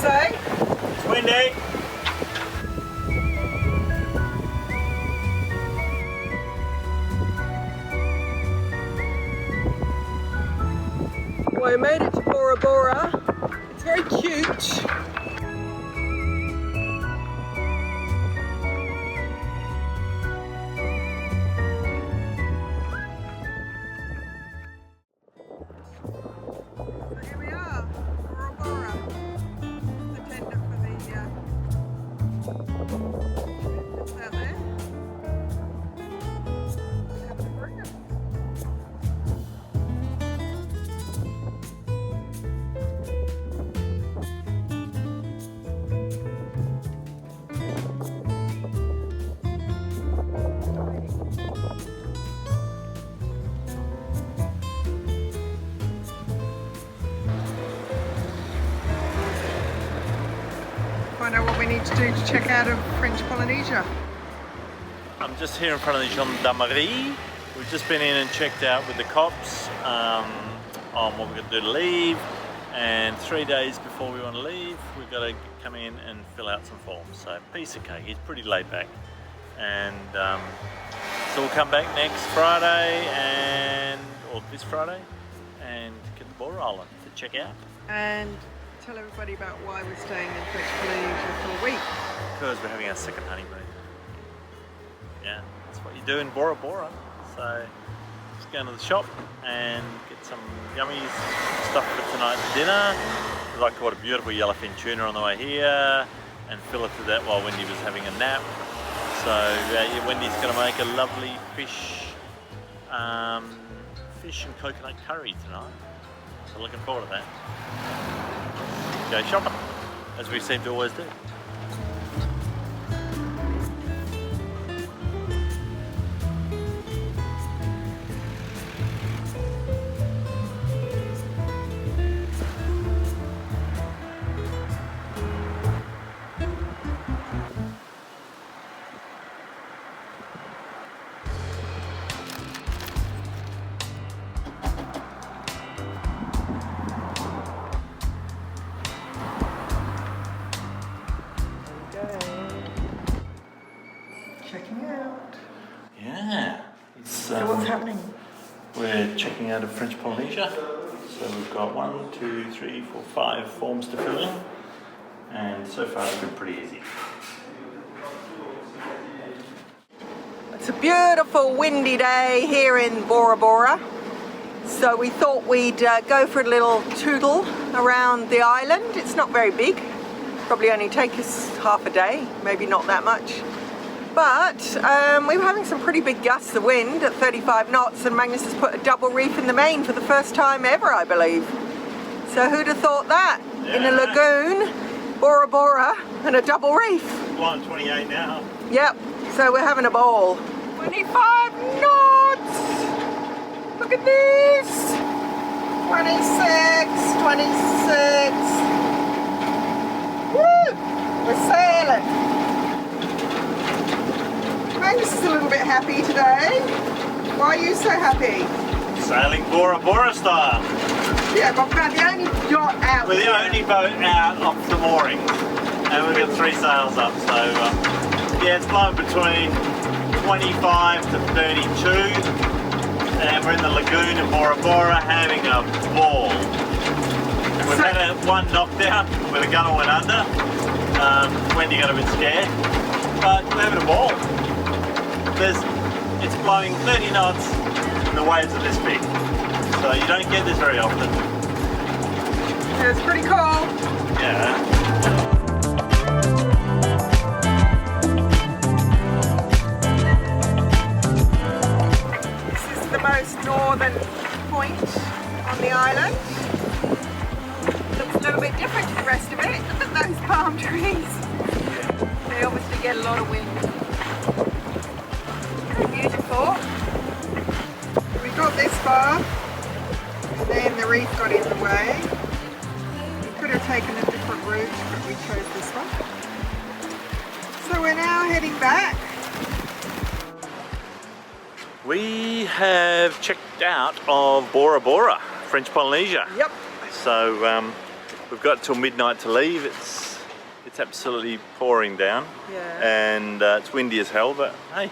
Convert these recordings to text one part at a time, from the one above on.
say? It's windy. Well, we made it to Bora Bora. It's very cute. Find out what we need to do to check out of French Polynesia. I'm just here in front of the Gendarmerie. We've just been in and checked out with the cops on what we're going to do to leave. And 3 days before we want to leave, we've got to come in and fill out some forms. So piece of cake. He's pretty laid back. And so we'll come back next Friday or this Friday and get the ball rolling to check out. And tell everybody about why we're staying in French Polynesia for a week. Because we're having our second honeymoon. Yeah, that's what you do in Bora Bora. So just go into the shop and get some yummy stuff for tonight's dinner. Like what a beautiful yellowfin tuna on the way here, and filleted that while Wendy was having a nap. So yeah, Wendy's going to make a lovely fish and coconut curry tonight. So looking forward to that. Go shopping, as we seem to always do. Checking out. Yeah. So what's happening? We're checking out of French Polynesia. So we've got 1, 2, 3, 4, 5 forms to fill in. And so far it's been pretty easy. It's a beautiful windy day here in Bora Bora. So we thought we'd go for a little tootle around the island. It's not very big. Probably only take us half a day, maybe not that much. But we were having some pretty big gusts of wind at 35 knots, and Magnus has put a double reef in the main for the first time ever, I believe. So who'd have thought that? Yeah. In a lagoon, Bora Bora, and a double reef. Flying 28 now. Yep, so we're having a ball. 25 knots! Look at this! 26, 26. Woo! We're sailing. Magnus is a little bit happy today. Why are you so happy? Sailing Bora Bora style. Yeah, but we're the only yacht out. We're the only boat out off the mooring. And we've got 3 sails up, so yeah, it's blowing between 25 to 32. And we're in the lagoon in Bora Bora having a ball. We've had one knockdown where the gunner went under. Wendy got a bit scared, but we're having a ball. It's blowing 30 knots and the waves are this big. So you don't get this very often. Yeah, it's pretty cool. Yeah. This is the most northern point on the island. Looks a little bit different to the rest of it. Look at those palm trees. They obviously get a lot of wind. Very beautiful. We got this far, and then the reef got in the way. We could have taken a different route, but we chose this one. So we're now heading back. We have checked out of Bora Bora, French Polynesia. Yep. So we've got till midnight to leave. It's absolutely pouring down. Yeah. And it's windy as hell, but hey,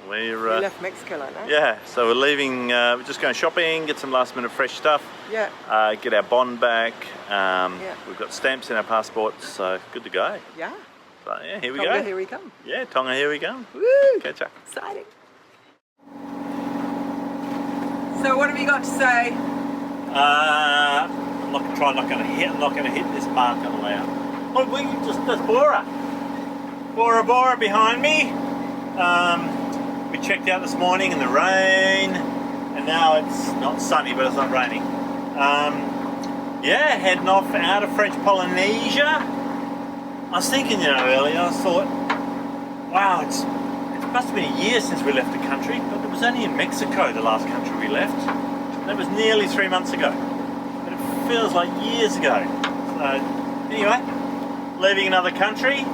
we left Mexico like that. Yeah, so we're leaving, we're just going shopping, get some last minute fresh stuff. Yeah. Get our bond back. We've got stamps in our passports, so good to go. Yeah. So yeah, here we Tonga, go. here we come. Yeah, Tonga, here we come. Woo! Catch up. Exciting. So what have you got to say? I'm not going to hit this mark on the way out. Oh, that's Bora. Bora Bora behind me. We checked out this morning in the rain, and now it's not sunny, but it's not raining. Yeah, heading off out of French Polynesia. I was thinking, earlier, I thought, wow, it must have been a year since we left the country, but it was only in Mexico, the last country we left. That was nearly 3 months ago, but it feels like years ago. So anyway, leaving another country.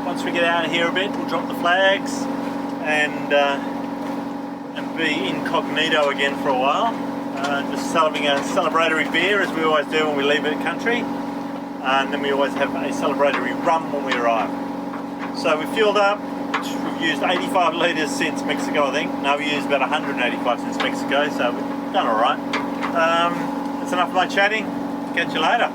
Once we get out of here a bit, we'll drop the flags and be incognito again for a while. Just having a celebratory beer, as we always do when we leave a country, and then we always have a celebratory rum when we arrive. So we fueled up. We've used 85 litres since Mexico, I think. No, we used about 185 since Mexico, so we've done all right. That's enough of my chatting. Catch you later.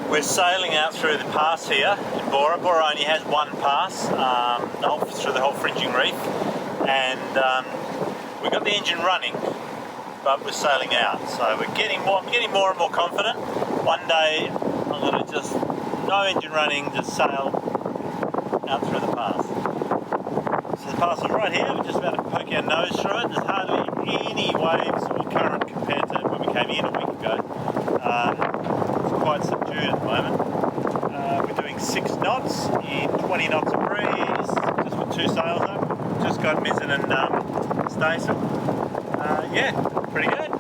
We're sailing out through the pass here in Bora. Bora only has one pass through the whole fringing reef, and we've got the engine running, but we're sailing out. So I'm getting more and more confident. One day I'm going to just, no engine running, just sail out through the pass. So the pass is right here. We're just about to poke our nose through it. There's hardly any waves or current compared to when we came in a week ago. It's quite subdued at the moment. We're doing 6 knots in 20 knots of breeze, just with 2 sails up. Just got mizzen and staysail. Yeah, pretty good.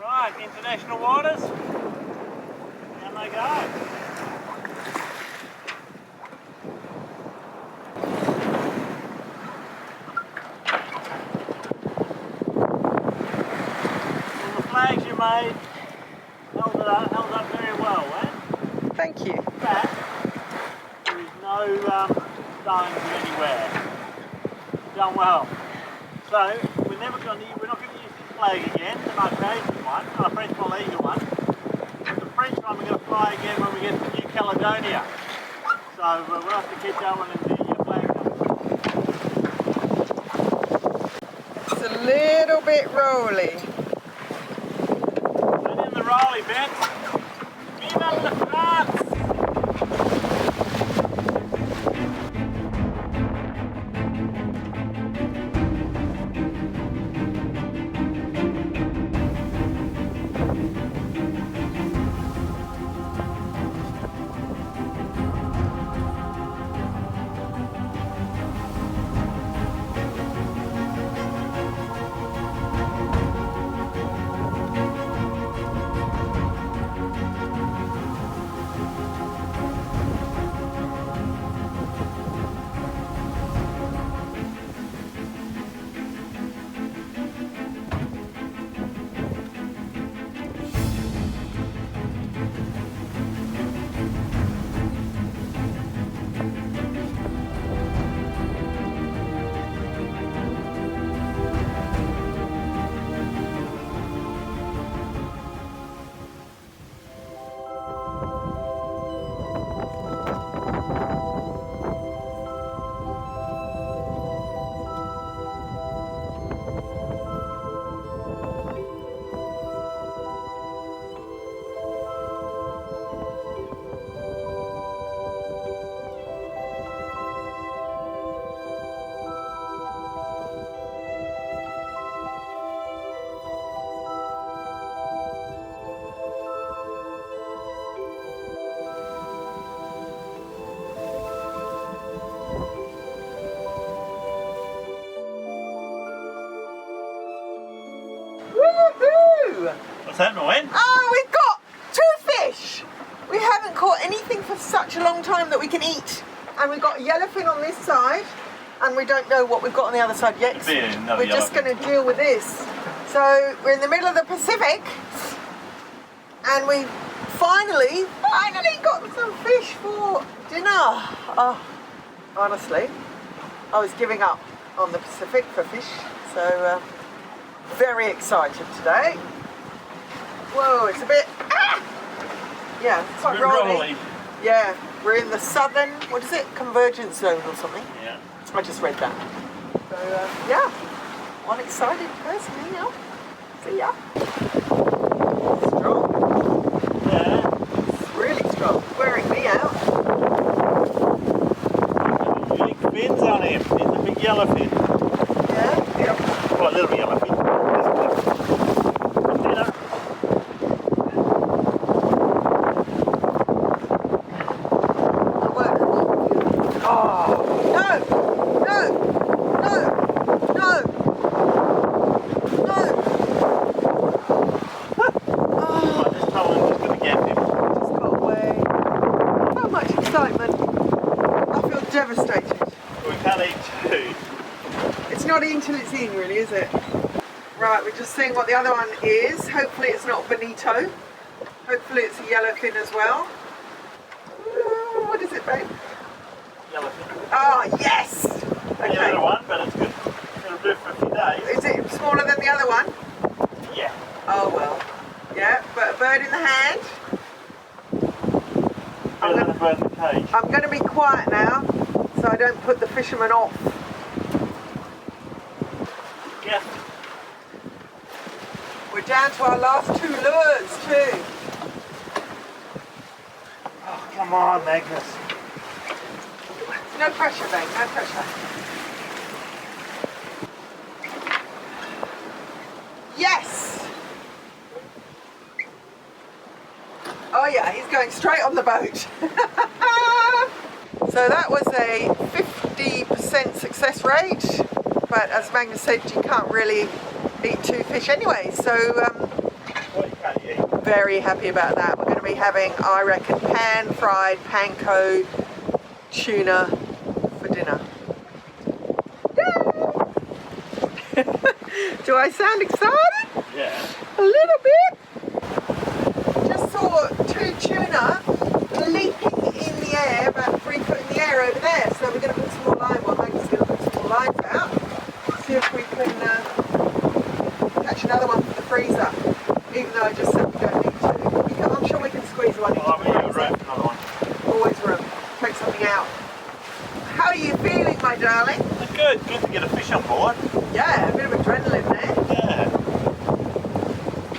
Right, international waters. Down they go. Made held up very well, eh? Thank you. But there is no stones anywhere. Done well. So we're not going to use this flag again, the Marquesian one, the French Polynesia one. The French one we're going to fly again when we get to New Caledonia. So we'll have to keep that one in the flag. It's a little bit rolly. Rolly bit. Viva la France! What's happening, Wen? Oh, we've got 2 fish! We haven't caught anything for such a long time that we can eat. And we've got a yellowfin on this side, and we don't know what we've got on the other side yet. We're just going to deal with this. So we're in the middle of the Pacific and we finally got some fish for dinner. Oh, honestly, I was giving up on the Pacific for fish, so very excited today. Whoa, it's a bit, yeah, it's quite rolly. Yeah, we're in the southern, what is it, convergence zone or something? Yeah. I just read that. So yeah, one excited person, you know. See ya. Strong. Yeah. It's really strong. It's wearing me out. Big fins on him. He's a big yellow fin. Yeah? Yep. Well, a little yellow fin. Dinner. Until it's in, really, is it? Right, we're just seeing what the other one is. Hopefully it's not bonito. Hopefully it's a yellowfin as well. What is it, babe? Yellowfin. Oh, yes! Okay. The other one, but it's good. It'll do for a few days. Is it smaller than the other one? Yeah. Oh, well. Yeah, but a bird in the hand. Better than a bird in the cage. I'm going to be quiet now, so I don't put the fisherman off. Yeah. We're down to our last 2 lures too. Oh, come on, Magnus. No pressure, babe, no pressure. Yes! Oh yeah, he's going straight on the boat. So that was a 50% success rate. But as Magnus said, you can't really eat 2 fish anyway, so very happy about that. We're going to be having, I reckon, pan-fried, panko, tuna for dinner. Yay! Do I sound excited? Yeah. A little bit. Just saw 2 tuna leaping in the air, about 3 foot in the air over there, so we're going to put some more lime on. Magnus is going to put some more lines out. See if we can catch another one from the freezer, even though I just said we don't need to. I'm sure we can squeeze one in. Another one. Always room. Take something out. How are you feeling, my darling? Good. Good to get a fish on board. Yeah, a bit of adrenaline there. Yeah.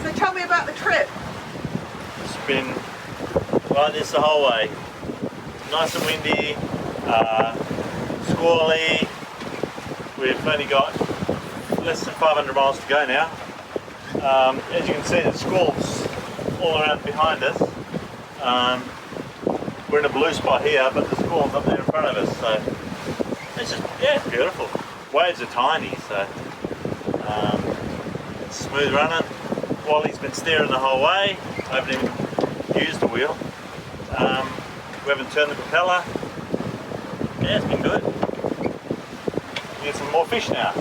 So tell me about the trip. It's been like this the whole way. Nice and windy, squally. We've only got less than 500 miles to go now. As you can see, the squalls all around behind us. We're in a blue spot here, but the squall's up there in front of us. So it's just, yeah, it's beautiful. Waves are tiny, so it's smooth running. Wally's been steering the whole way. I haven't even used the wheel. We haven't turned the propeller. Yeah, it's been good. Get some more fish now.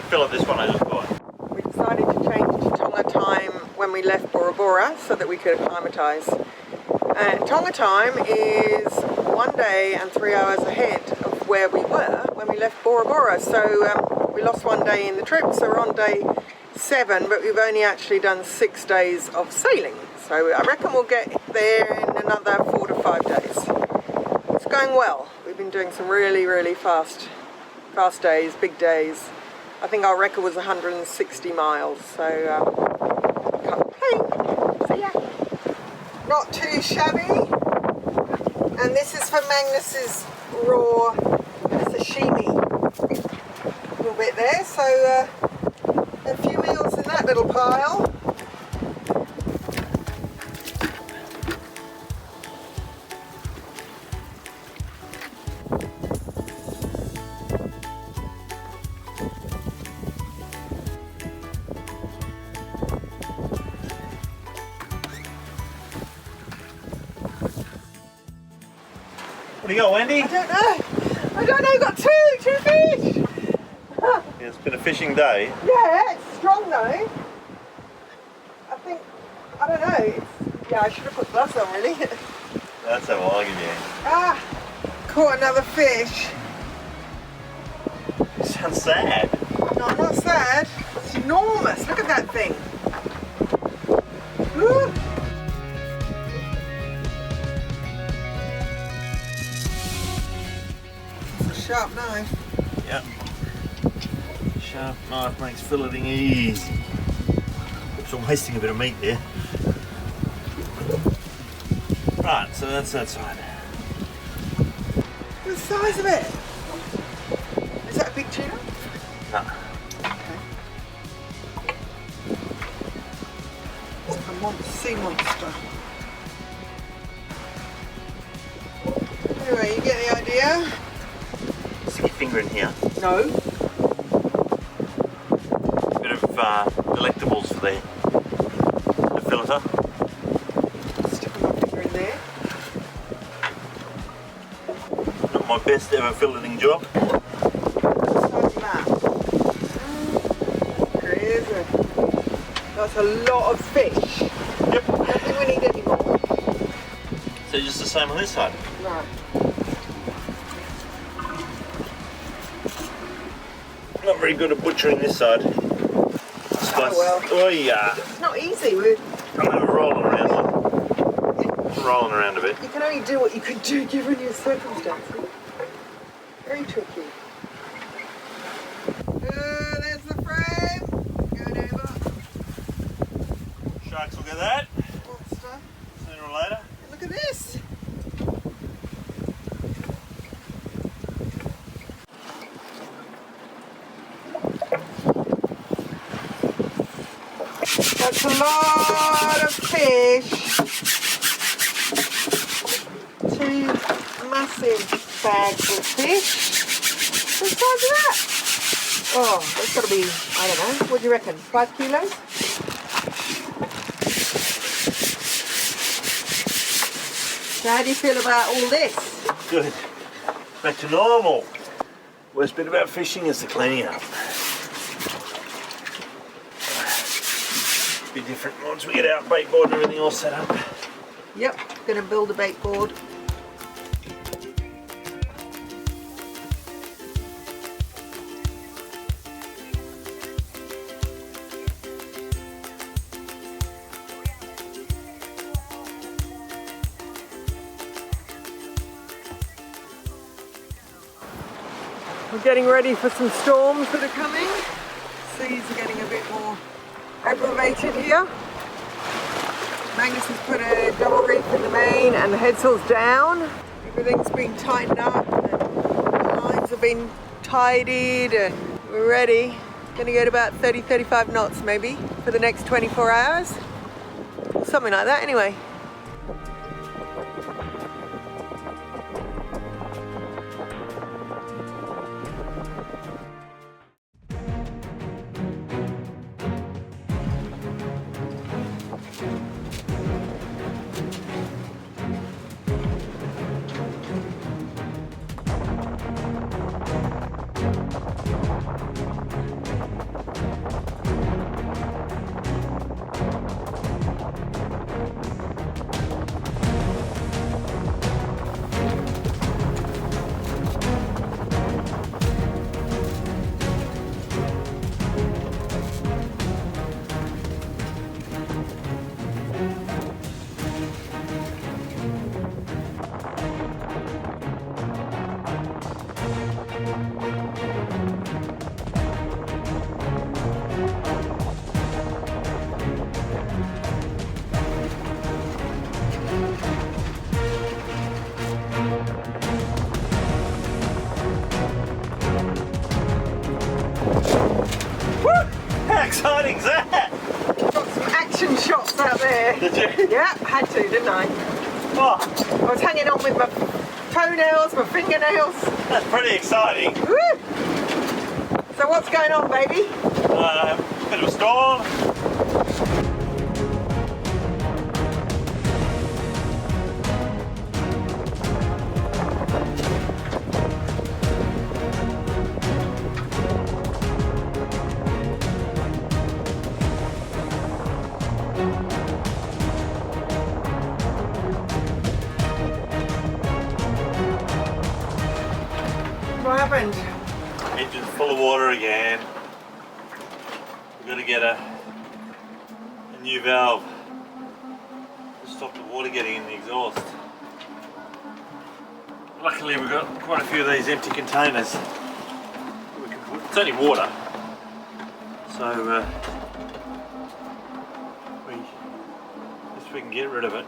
Fill up this one I just bought. We decided to change to Tonga time when we left Bora Bora so that we could acclimatise. And Tonga time is 1 day and 3 hours ahead of where we were when we left Bora Bora. So we lost 1 day in the trip, so we're on day 7, but we've only actually done 6 days of sailing. So I reckon we'll get there in another 4 to 5 days. It's going well. We've been doing some really fast days, big days. I think our record was 160 miles, so can't complain. See ya. Not too shabby. And this is for Magnus's raw sashimi. A little bit there, so a few meals in that little pile. What do you got, Wendy? I don't know, got two fish! Yeah, it's been a fishing day. Yeah, it's strong though. I don't know. Yeah, I should have put gloves on, really. That's how I give you. Ah, caught another fish. You sound sad. No, I'm not sad. It's enormous. Look at that thing. Woo. It's a sharp knife. Yep. Sharp knife makes filleting easy. Oops, I'm wasting a bit of meat there. Right, so that's that side. Look at the size of it. Is that a big tuna? No. Okay. It's a sea monster. Anyway, you get the idea? Stick your finger in here. No. Bit of delectables for the filleter. Stick my finger in there. Not my best ever filleting job. What's that? Crazy. That's a lot of fish. Yep. I don't think we need any more. So just the same on this side. Right. Not very good at butchering this side. I well. Oh yeah. It's not easy. We're I'm rolling around. Rolling around a bit. You can only do what you can do given your circumstances. Very tricky. There's the frame. Going over. Sharks will get that Monster. sooner or later. And look at this. That's a lot of fish. 2 massive bags of fish. What's the size of that? Oh, that's got to be, I don't know, what do you reckon, 5 kilos? So how do you feel about all this? Good. Back to normal. Worst bit about fishing is the cleaning up. Be different once we get our bait board and everything all set up. Yep, gonna build a bait board. We're getting ready for some storms that are coming. Seas are getting a bit more aggravated here. Magnus has put a double reef in the main and the headsail's down. Everything's been tightened up and the lines have been tidied and we're ready. Gonna go to about 30-35 knots maybe for the next 24 hours. Something like that anyway. Exciting's that? Got some action shots out there. Did you? Yeah, had to, didn't I? Oh, I was hanging on with my toenails, my fingernails. that's pretty exciting. Woo! So what's going on, baby? Bit of a storm. happened? Engine's full of water again. We've got to get a new valve to stop the water getting in the exhaust. Luckily we've got quite a few of these empty containers. It's only water, so we can get rid of it.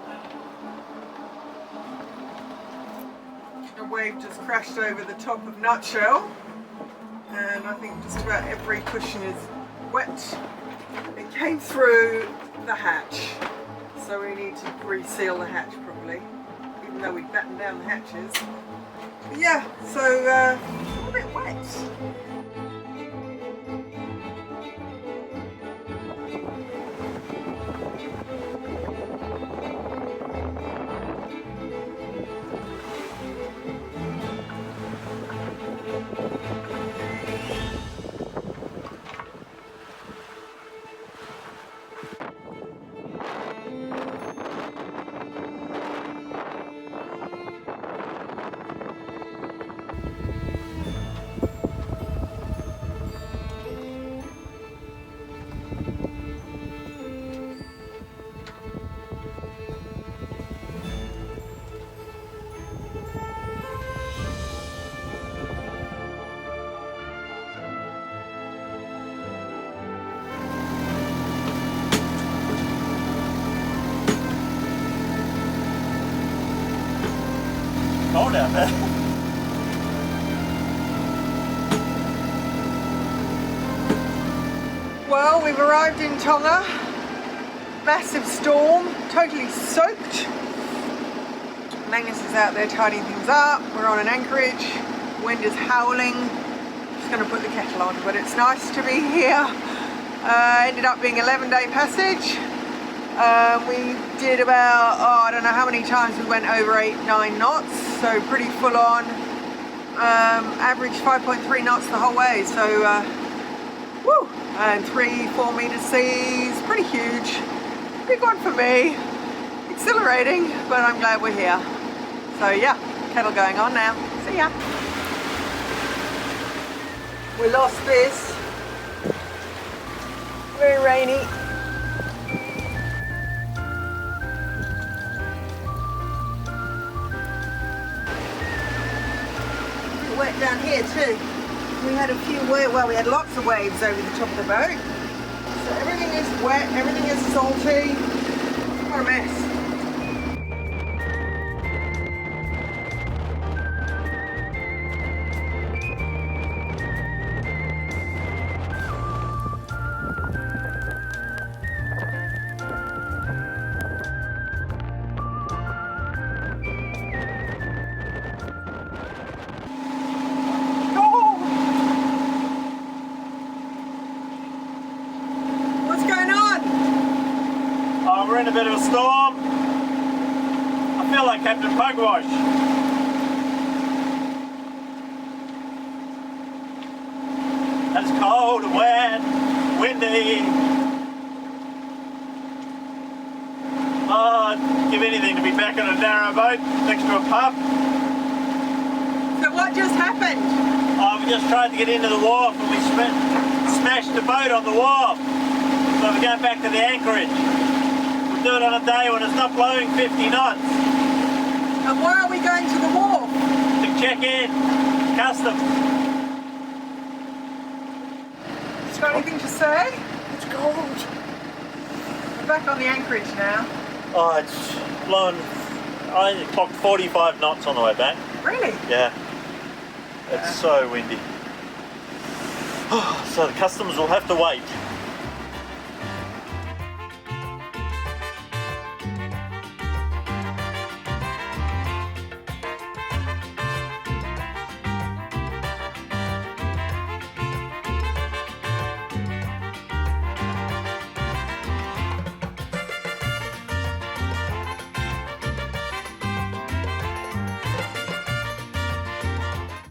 A wave just crashed over the top of Nutshell, and I think just about every cushion is wet. It came through the hatch, so we need to reseal the hatch properly, even though we battened down the hatches. But yeah, so a little bit wet. Cold out there. Well, we've arrived in Tonga. Massive storm, totally soaked. Magnus is out there tidying things up. We're on an anchorage. Wind is howling. Just going to put the kettle on, but it's nice to be here. Ended up being 11-day passage. We did about, I don't know how many times we went over 8-9 knots, so pretty full on. Average 5.3 knots the whole way, so woo! And 3-4 meter seas, pretty huge. Big one for me. Exhilarating, but I'm glad we're here. So yeah, kettle going on now. See ya. We lost this. Very rainy. Wet down here too. We had a few we had lots of waves over the top of the boat. So everything is wet, everything is salty. What a mess. We're in a bit of a storm. I feel like Captain Pugwash. It's cold and wet, windy. Oh, I'd give anything to be back on a narrow boat next to a pub. So what just happened? Oh, we just tried to get into the wharf and we smashed the boat on the wharf. So we're going back to the anchorage. Do it on a day when it's not blowing 50 knots. And why are we going to the wharf? To check in, customs. Got anything to say? It's cold. We're back on the anchorage now. Oh, it's blowing. I clocked 45 knots on the way back. Really? Yeah. It's so windy. So the customs will have to wait.